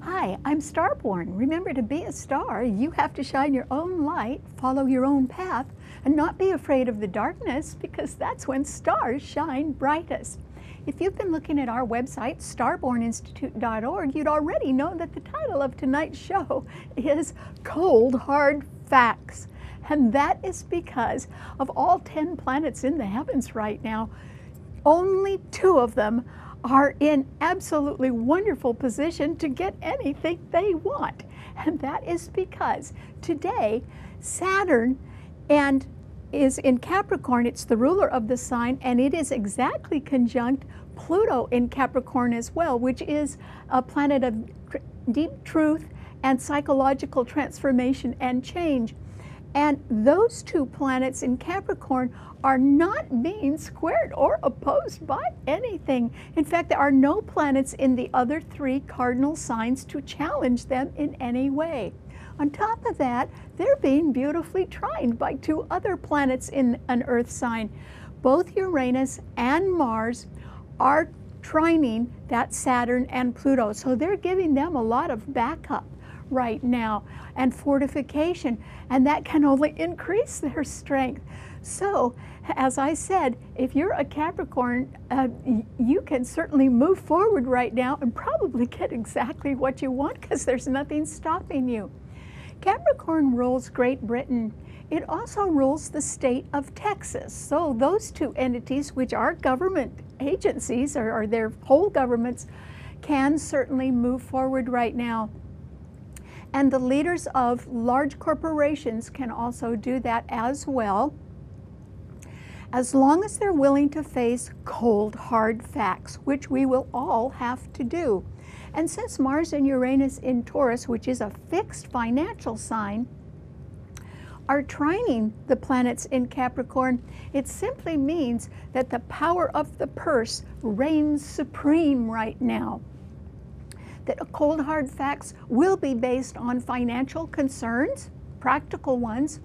Hi, I'm Starborn. Remember, to be a star, you have to shine your own light, follow your own path, and not be afraid of the darkness, because that's when stars shine brightest. If you've been looking at our website, starborninstitute.org, you'd already know that the title of tonight's show is Cold Hard Facts. And that is because of all 10 planets in the heavens right now, only 2 of them are in absolutely wonderful position to get anything they want. And that is because today Saturn is in Capricorn. It's the ruler of the sign, and it is exactly conjunct Pluto in Capricorn as well, which is a planet of deep truth and psychological transformation and change. And those 2 planets in Capricorn are not being squared or opposed by anything. In fact, there are no planets in the other 3 cardinal signs to challenge them in any way. On top of that, they're being beautifully trined by 2 other planets in an Earth sign. Both Uranus and Mars are trining that Saturn and Pluto, so they're giving them a lot of backup right now and fortification, and that can only increase their strength. So, as I said, if you're a Capricorn, you can certainly move forward right now and probably get exactly what you want, because there's nothing stopping you. Capricorn rules Great Britain. It also rules the state of Texas. So those 2 entities, which are government agencies or their whole governments, can certainly move forward right now. And the leaders of large corporations can also do that as well, as long as they're willing to face cold, hard facts, which we will all have to do. And since Mars and Uranus in Taurus, which is a fixed financial sign, are trining the planets in Capricorn, it simply means that the power of the purse reigns supreme right now. That cold hard facts will be based on financial concerns, practical ones,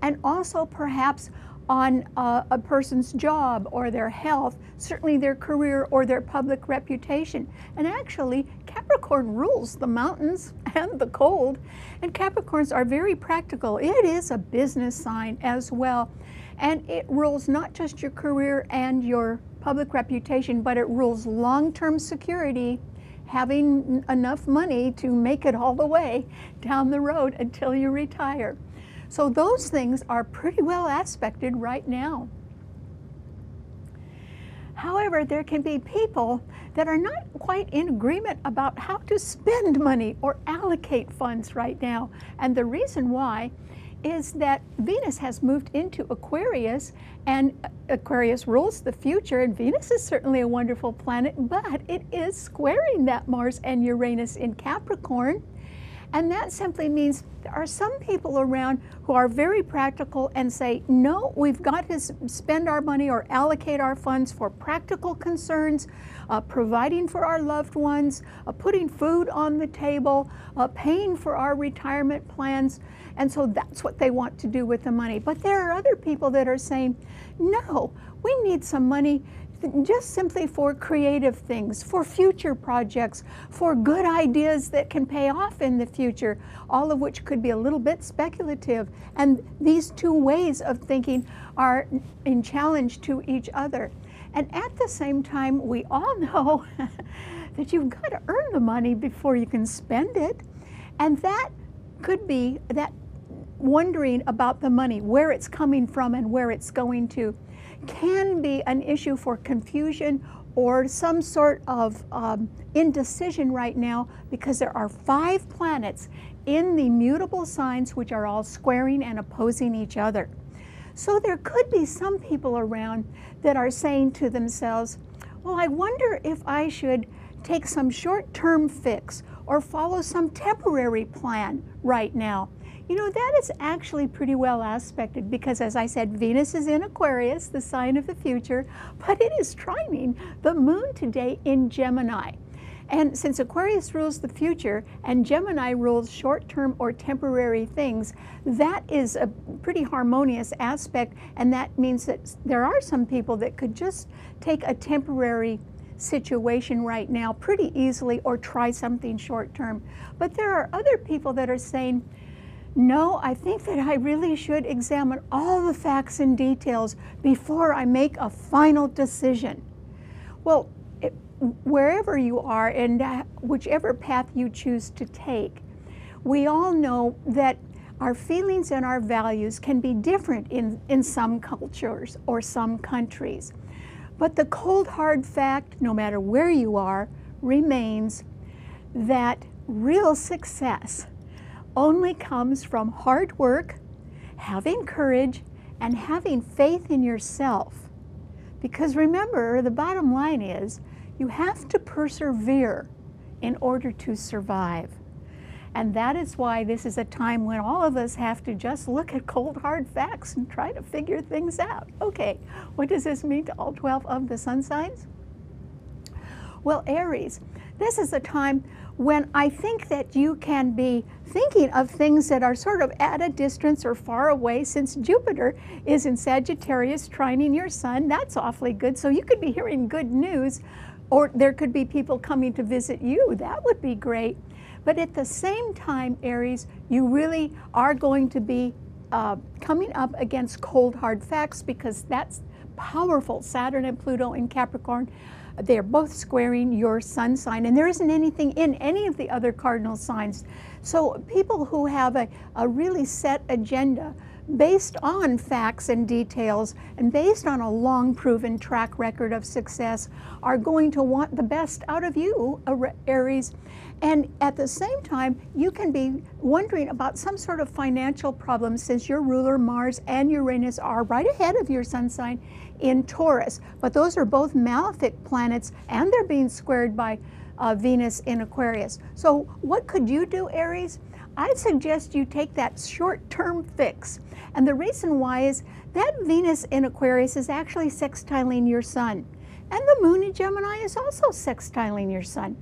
and also perhaps on a person's job or their health, certainly their career or their public reputation. And actually, Capricorn rules the mountains and the cold, and Capricorns are very practical. It is a business sign as well, and it rules not just your career and your public reputation, but it rules long-term security, having enough money to make it all the way down the road until you retire. So those things are pretty well aspected right now. However, there can be people that are not quite in agreement about how to spend money or allocate funds right now. And the reason why is that Venus has moved into Aquarius, and Aquarius rules the future, and Venus is certainly a wonderful planet, but it is squaring that Mars and Uranus in Capricorn. And that simply means there are some people around who are very practical and say, no, we've got to spend our money or allocate our funds for practical concerns, providing for our loved ones, putting food on the table, paying for our retirement plans. And so that's what they want to do with the money. But there are other people that are saying, no, we need some money just simply for creative things, for future projects, for good ideas that can pay off in the future, all of which could be a little bit speculative. And these 2 ways of thinking are in challenge to each other. And at the same time, we all know that you've got to earn the money before you can spend it. And that could be that wondering about the money, where it's coming from and where it's going to, can be an issue for confusion or some sort of indecision right now, because there are 5 planets in the mutable signs which are all squaring and opposing each other. So there could be some people around that are saying to themselves, well, I wonder if I should take some short-term fix or follow some temporary plan right now. You know, that is actually pretty well aspected, because as I said, Venus is in Aquarius, the sign of the future, but it is trining the moon today in Gemini. And since Aquarius rules the future and Gemini rules short-term or temporary things, that is a pretty harmonious aspect, and that means that there are some people that could just take a temporary situation right now pretty easily or try something short term. But there are other people that are saying, no, I think that I really should examine all the facts and details before I make a final decision. Well, wherever you are and whichever path you choose to take, we all know that our feelings and our values can be different in some cultures or some countries. But the cold hard fact, no matter where you are, remains that real success only comes from hard work, having courage, and having faith in yourself. Because remember, the bottom line is you have to persevere in order to survive. And that is why this is a time when all of us have to just look at cold hard facts and try to figure things out. Okay, what does this mean to all 12 of the sun signs? Well, Aries, this is a time when I think that you can be thinking of things that are sort of at a distance or far away, since Jupiter is in Sagittarius trining your sun. That's awfully good. So you could be hearing good news, or there could be people coming to visit you. That would be great. But at the same time, Aries, you really are going to be coming up against cold hard facts, because that's powerful. Saturn and Pluto in Capricorn, they're both squaring your sun sign, and there isn't anything in any of the other cardinal signs. So people who have a really set agenda based on facts and details and based on a long proven track record of success are going to want the best out of you, Aries. And at the same time, you can be wondering about some sort of financial problem, since your ruler Mars and Uranus are right ahead of your sun sign in Taurus. But those are both malefic planets, and they're being squared by Venus in Aquarius. So what could you do, Aries? I'd suggest you take that short-term fix. And the reason why is that Venus in Aquarius is actually sextiling your sun. And the moon in Gemini is also sextiling your sun.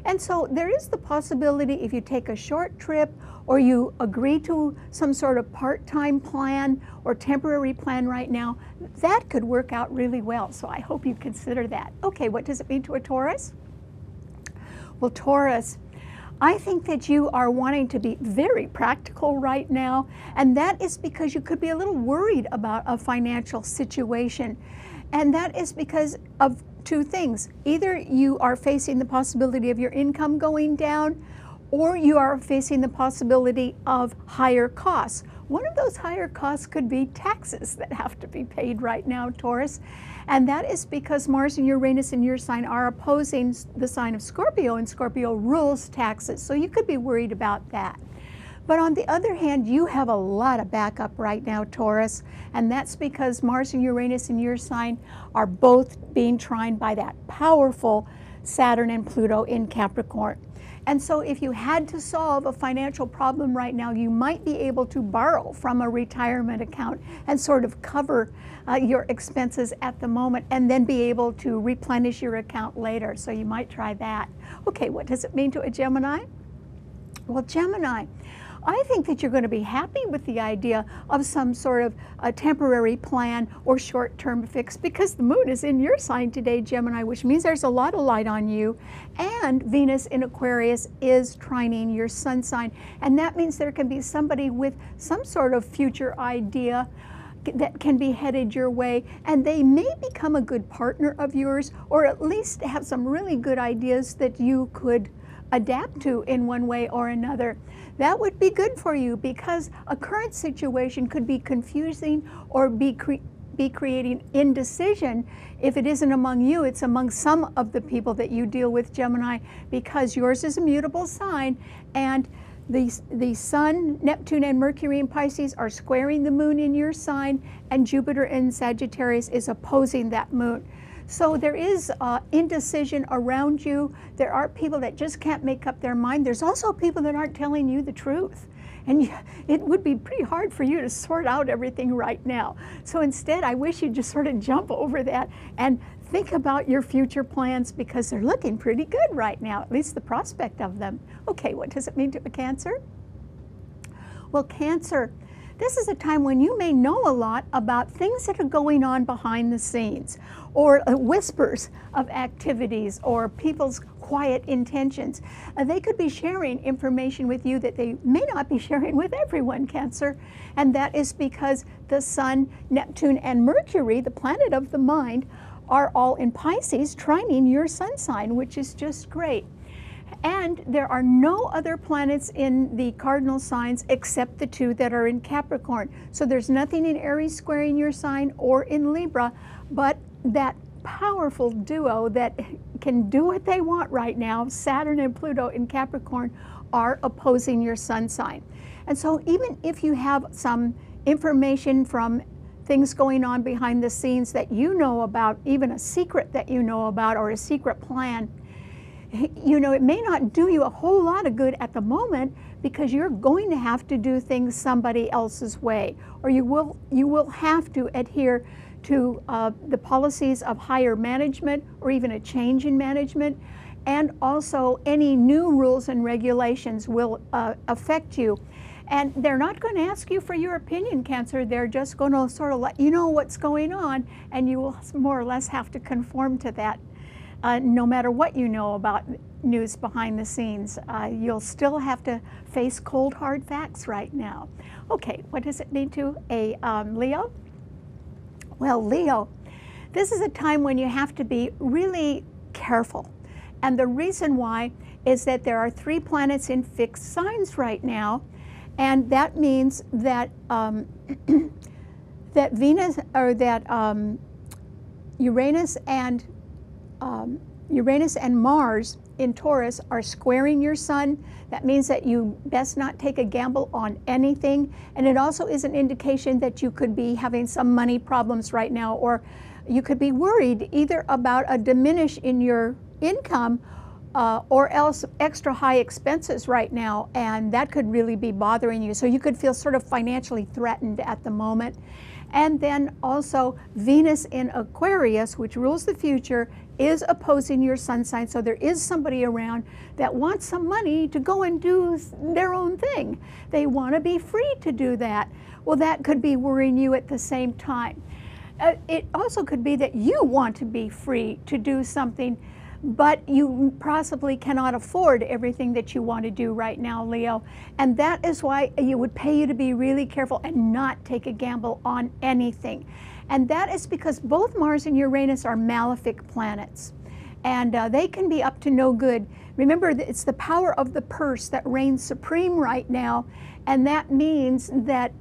And so there is the possibility, if you take a short trip or you agree to some sort of part-time plan or temporary plan right now, that could work out really well. So I hope you consider that. Okay, what does it mean to a Taurus? Well, Taurus, I think that you are wanting to be very practical right now, and that is because you could be a little worried about a financial situation. And that is because of two things. Either you are facing the possibility of your income going down, or you are facing the possibility of higher costs. One of those higher costs could be taxes that have to be paid right now, Taurus. And that is because Mars and Uranus in your sign are opposing the sign of Scorpio, and Scorpio rules taxes. So you could be worried about that. But on the other hand, you have a lot of backup right now, Taurus, and that's because Mars and Uranus in your sign are both being trined by that powerful Saturn and Pluto in Capricorn. And so if you had to solve a financial problem right now, you might be able to borrow from a retirement account and sort of cover your expenses at the moment, and then be able to replenish your account later. So you might try that. Okay, what does it mean to a Gemini? Well, Gemini, I think that you're going to be happy with the idea of some sort of a temporary plan or short-term fix, because the moon is in your sign today, Gemini, which means there's a lot of light on you, and Venus in Aquarius is trining your sun sign, and that means there can be somebody with some sort of future idea that can be headed your way, and they may become a good partner of yours, or at least have some really good ideas that you could adapt to in one way or another. That would be good for you, because a current situation could be confusing or be creating indecision. If it isn't among you, it's among some of the people that you deal with, Gemini, because yours is a mutable sign, and the Sun, Neptune, and Mercury in Pisces are squaring the moon in your sign, and Jupiter in Sagittarius is opposing that moon. So there is indecision around you. There are people that just can't make up their mind. There's also people that aren't telling you the truth. And it would be pretty hard for you to sort out everything right now. So instead, I wish you'd just sort of jump over that and think about your future plans, because they're looking pretty good right now, at least the prospect of them. Okay, what does it mean to a Cancer? Well, Cancer, This is a time when you may know a lot about things that are going on behind the scenes, or whispers of activities, or people's quiet intentions. They could be sharing information with you that they may not be sharing with everyone, Cancer. And that is because the Sun, Neptune, and Mercury, the planet of the mind, are all in Pisces, trining your sun sign, which is just great. And there are no other planets in the cardinal signs except the 2 that are in Capricorn. So there's nothing in Aries squaring your sign or in Libra, but that powerful duo that can do what they want right now, Saturn and Pluto in Capricorn, are opposing your sun sign. And so even if you have some information from things going on behind the scenes that you know about, even a secret that you know about, or a secret plan, you know, it may not do you a whole lot of good at the moment, because you're going to have to do things somebody else's way, or you will have to adhere to the policies of higher management, or even a change in management. And also any new rules and regulations will affect you. And they're not going to ask you for your opinion, Cancer. They're just going to sort of let you know what's going on, and you will more or less have to conform to that. No matter what you know about news behind the scenes, you'll still have to face cold, hard facts right now. Okay, what does it mean to a Leo? Well, Leo, this is a time when you have to be really careful. And the reason why is that there are 3 planets in fixed signs right now. And that means that that Venus, or that Uranus and Mars in Taurus are squaring your sun. That means that you best not take a gamble on anything. And it also is an indication that you could be having some money problems right now, or you could be worried either about a diminish in your income, or else extra high expenses right now, and that could really be bothering you. So you could feel sort of financially threatened at the moment. And then also Venus in Aquarius, which rules the future, is opposing your sun sign. So there is somebody around that wants some money to go and do their own thing. They want to be free to do that. Well, that could be worrying you at the same time. It also could be that you want to be free to do something, but you possibly cannot afford everything that you want to do right now, Leo. And that is why it would pay you to be really careful and not take a gamble on anything. And that is because both Mars and Uranus are malefic planets, and they can be up to no good. Remember, it's the power of the purse that reigns supreme right now, and that means that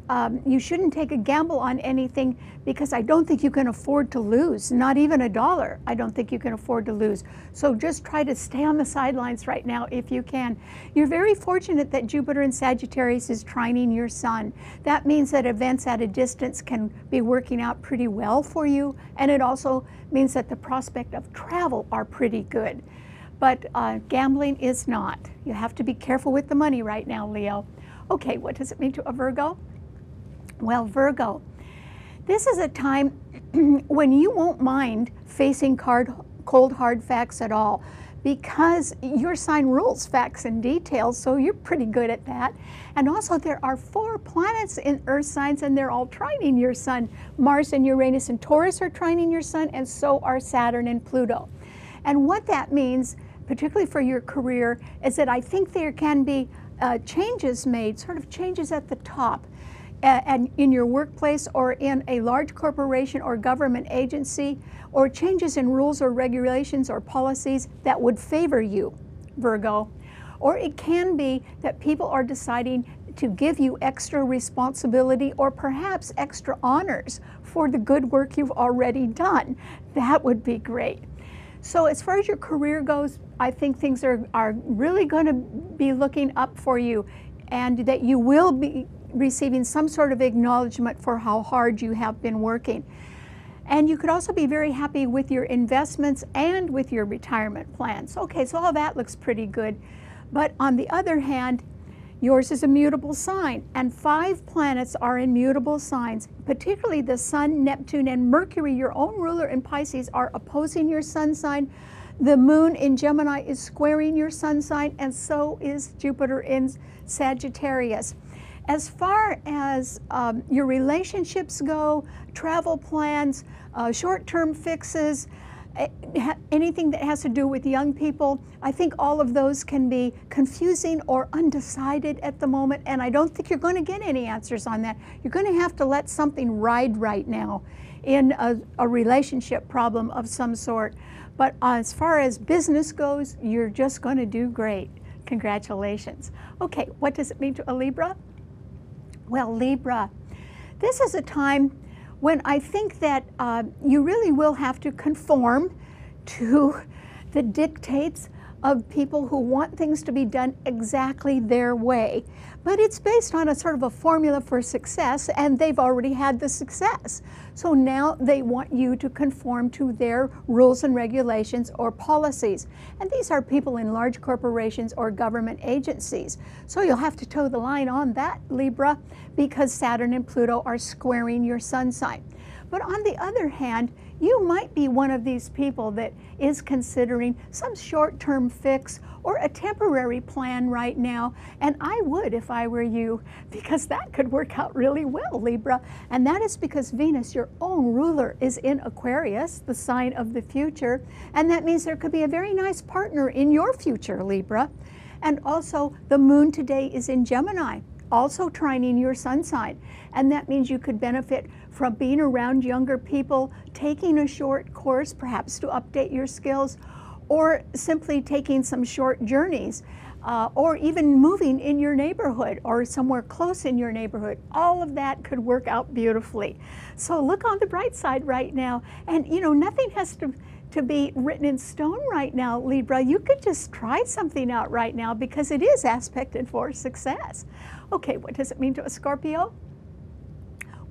you shouldn't take a gamble on anything, because I don't think you can afford to lose, not even $1. I don't think you can afford to lose. So just try to stay on the sidelines right now if you can. You're very fortunate that Jupiter in Sagittarius is trining your sun. That means that events at a distance can be working out pretty well for you, and it also means that the prospect of travel are pretty good. But gambling is not. You have to be careful with the money right now, Leo. Okay, what does it mean to a Virgo? Well, Virgo, this is a time when you won't mind facing cold, hard facts at all, because your sign rules facts and details, so you're pretty good at that. And also there are 4 planets in earth signs, and they're all trining your sun. Mars and Uranus and Taurus are trining your sun, and so are Saturn and Pluto. And what that means, particularly for your career, is that I think there can be changes made, sort of changes at the top, and in your workplace or in a large corporation or government agency, or changes in rules or regulations or policies that would favor you, Virgo. Or it can be that people are deciding to give you extra responsibility, or perhaps extra honors for the good work you've already done. That would be great. So as far as your career goes, I think things are really going to be looking up for you, and that you will be receiving some sort of acknowledgement for how hard you have been working. And you could also be very happy with your investments and with your retirement plans. Okay, so all that looks pretty good. But on the other hand, yours is a mutable sign, and 5 planets are in mutable signs, particularly the Sun, Neptune, and Mercury, your own ruler in Pisces, are opposing your sun sign. The Moon in Gemini is squaring your sun sign, and so is Jupiter in Sagittarius. As far as your relationships go, travel plans, short-term fixes, anything that has to do with young people, I think all of those can be confusing or undecided at the moment, and I don't think you're going to get any answers on that. You're going to have to let something ride right now in a relationship problem of some sort. But as far as business goes, you're just going to do great. Congratulations. Okay, what does it mean to a Libra? Well, Libra, this is a time when I think that you really will have to conform to the dictates of people who want things to be done exactly their way. But it's based on a sort of a formula for success, and they've already had the success. So now they want you to conform to their rules and regulations or policies. And these are people in large corporations or government agencies. So you'll have to toe the line on that, Libra, because Saturn and Pluto are squaring your sun sign. But on the other hand, you might be one of these people that is considering some short-term fix or a temporary plan right now, and I would if I were you, because that could work out really well, Libra. And that is because Venus, your own ruler, is in Aquarius, the sign of the future, and that means there could be a very nice partner in your future, Libra. And also, the moon today is in Gemini, also trining your sun sign, and that means you could benefit from being around younger people, taking a short course, perhaps to update your skills, or simply taking some short journeys, or even moving in your neighborhood or somewhere close in your neighborhood. All of that could work out beautifully. So look on the bright side right now, and you know, nothing has to be written in stone right now, Libra. You could just try something out right now because it is aspected for success. Okay, what does it mean to a Scorpio?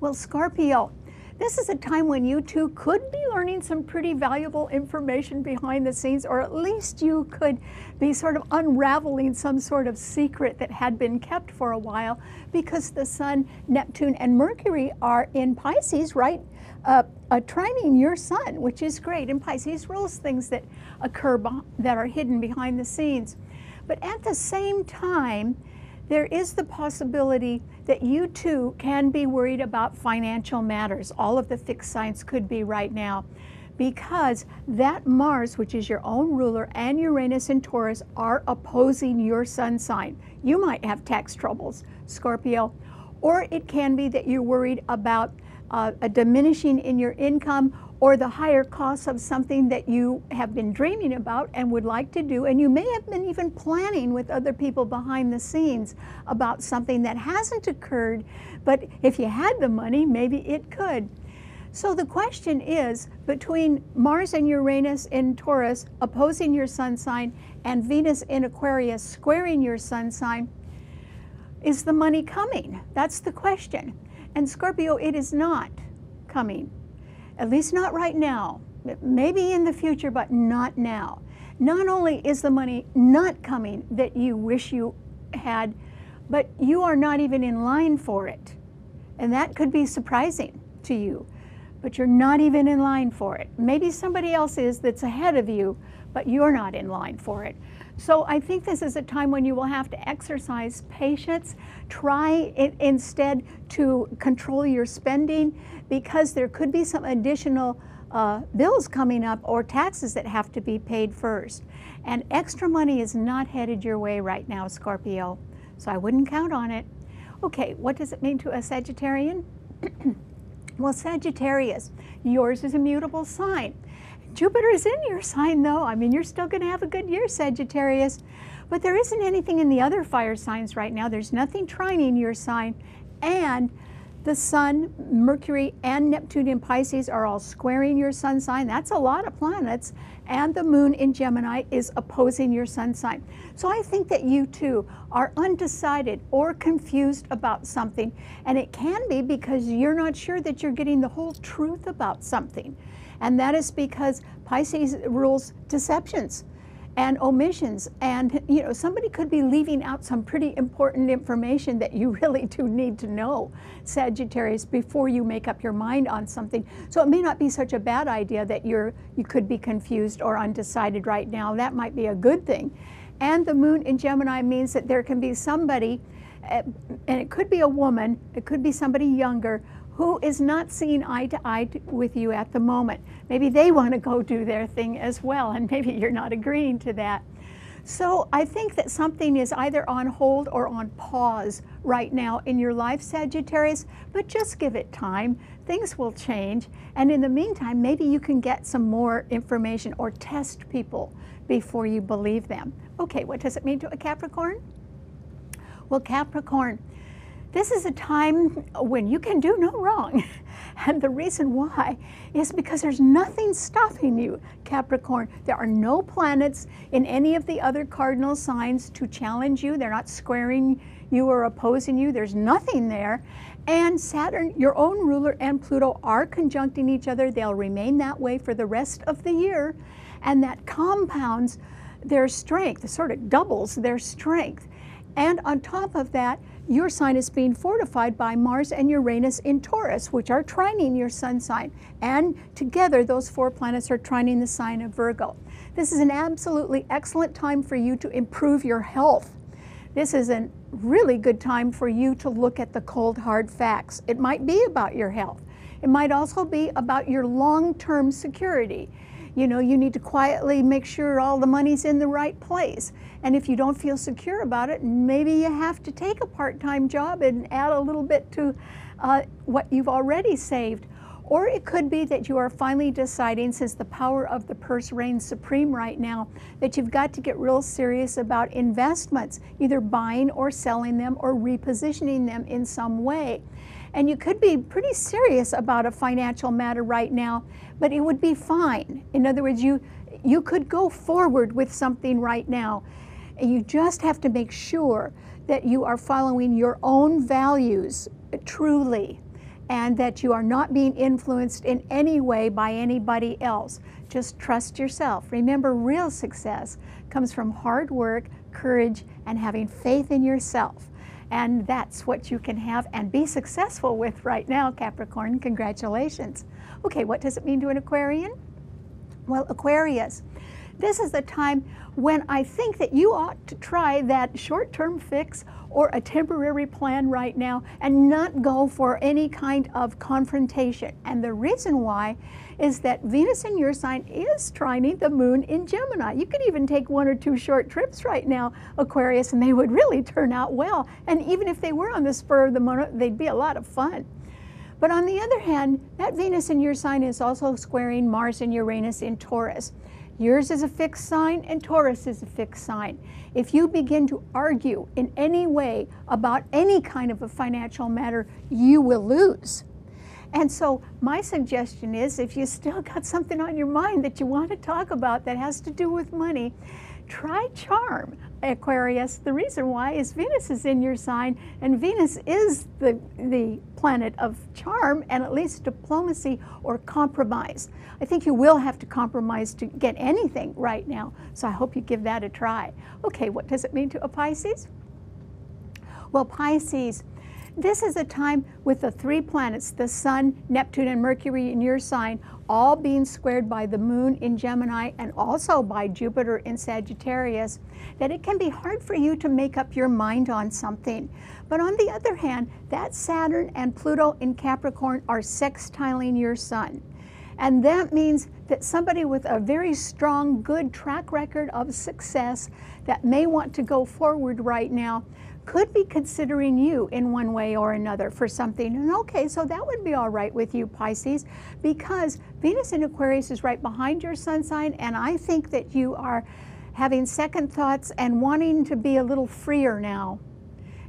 Well, Scorpio, this is a time when you too could be learning some pretty valuable information behind the scenes, or at least you could be sort of unraveling some sort of secret that had been kept for a while, because the Sun, Neptune, and Mercury are in Pisces, right? Trining your sun, which is great. And Pisces rules things that occur that are hidden behind the scenes. But at the same time, there is the possibility that you too can be worried about financial matters. All of the fixed signs could be right now, because that Mars, which is your own ruler, and Uranus and Taurus are opposing your sun sign. You might have tax troubles, Scorpio, or it can be that you're worried about a diminishing in your income, or the higher costs of something that you have been dreaming about and would like to do, and you may have been even planning with other people behind the scenes about something that hasn't occurred, but if you had the money, maybe it could. So the question is, between Mars and Uranus in Taurus opposing your sun sign and Venus in Aquarius squaring your sun sign, is the money coming? That's the question. And Scorpio, it is not coming. At least not right now. Maybe in the future, but not now. Not only is the money not coming that you wish you had, but you are not even in line for it. And that could be surprising to you, but you're not even in line for it. Maybe somebody else is that's ahead of you, but you're not in line for it. So I think this is a time when you will have to exercise patience. Try instead to control your spending, because there could be some additional bills coming up or taxes that have to be paid first. And extra money is not headed your way right now, Scorpio. So I wouldn't count on it. Okay, what does it mean to a Sagittarian? Well, Sagittarius, yours is a mutable sign. Jupiter is in your sign, though. I mean, you're still going to have a good year, Sagittarius. But there isn't anything in the other fire signs right now. There's nothing trining your sign. And the Sun, Mercury, and Neptune in Pisces are all squaring your sun sign. That's a lot of planets. And the moon in Gemini is opposing your sun sign. So I think that you too are undecided or confused about something. And it can be because you're not sure that you're getting the whole truth about something. And that is because Pisces rules deceptions and omissions. And you know, somebody could be leaving out some pretty important information that you really do need to know, Sagittarius, before you make up your mind on something. So it may not be such a bad idea that you could be confused or undecided right now. That might be a good thing. And the moon in Gemini means that there can be somebody and it could be a woman, it could be somebody younger, who is not seeing eye to eye with you at the moment. Maybe they want to go do their thing as well, and maybe you're not agreeing to that. So I think that something is either on hold or on pause right now in your life, Sagittarius, but just give it time. Things will change. And in the meantime, maybe you can get some more information or test people before you believe them. Okay, what does it mean to a Capricorn? Well, Capricorn, this is a time when you can do no wrong. And the reason why is because there's nothing stopping you, Capricorn. There are no planets in any of the other cardinal signs to challenge you. They're not squaring you or opposing you. There's nothing there. And Saturn, your own ruler, and Pluto are conjuncting each other. They'll remain that way for the rest of the year. And that compounds their strength, sort of doubles their strength. And on top of that, your sign is being fortified by Mars and Uranus in Taurus, which are trining your sun sign. And together, those 4 planets are trining the sign of Virgo. This is an absolutely excellent time for you to improve your health. This is a really good time for you to look at the cold, hard facts. It might be about your health. It might also be about your long-term security. You know, you need to quietly make sure all the money's in the right place. And if you don't feel secure about it, maybe you have to take a part-time job and add a little bit to what you've already saved. Or it could be that you are finally deciding, since the power of the purse reigns supreme right now, that you've got to get real serious about investments, either buying or selling them or repositioning them in some way. And you could be pretty serious about a financial matter right now, but it would be fine. In other words, you could go forward with something right now. And you just have to make sure that you are following your own values truly, and that you are not being influenced in any way by anybody else. Just trust yourself. Remember, real success comes from hard work, courage, and having faith in yourself. And that's what you can have and be successful with right now, Capricorn. Congratulations. Okay, what does it mean to an Aquarian? Well, Aquarius, this is the time when I think that you ought to try that short-term fix or a temporary plan right now and not go for any kind of confrontation. And the reason why is that Venus in your sign is trining the moon in Gemini. You could even take 1 or 2 short trips right now, Aquarius, and they would really turn out well. And even if they were on the spur of the moment, they'd be a lot of fun. But on the other hand, that Venus in your sign is also squaring Mars and Uranus in Taurus. Yours is a fixed sign and Taurus is a fixed sign. If you begin to argue in any way about any kind of a financial matter, you will lose. And so my suggestion is, if you still got something on your mind that you want to talk about that has to do with money, try charm, Aquarius. The reason why is Venus is in your sign, and Venus is the planet of charm and at least diplomacy or compromise. I think you will have to compromise to get anything right now, so I hope you give that a try. Okay, what does it mean to a Pisces? Well, Pisces, this is a time with the 3 planets, the Sun, Neptune, and Mercury in your sign, all being squared by the moon in Gemini and also by Jupiter in Sagittarius, that it can be hard for you to make up your mind on something. But on the other hand, that Saturn and Pluto in Capricorn are sextiling your sun. And that means that somebody with a very strong, good track record of success that may want to go forward right now could be considering you in one way or another for something. And okay, so that would be all right with you, Pisces, because Venus in Aquarius is right behind your sun sign, and I think that you are having second thoughts and wanting to be a little freer now.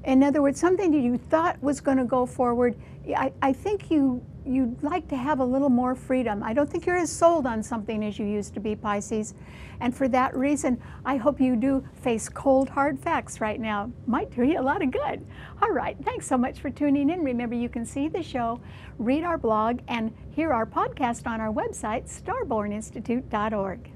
In other words, something that you thought was going to go forward, I think you'd like to have a little more freedom. I don't think you're as sold on something as you used to be, Pisces. And for that reason, I hope you do face cold, hard facts right now. Might do you a lot of good. All right, thanks so much for tuning in. Remember, you can see the show, read our blog, and hear our podcast on our website, starborninstitute.org.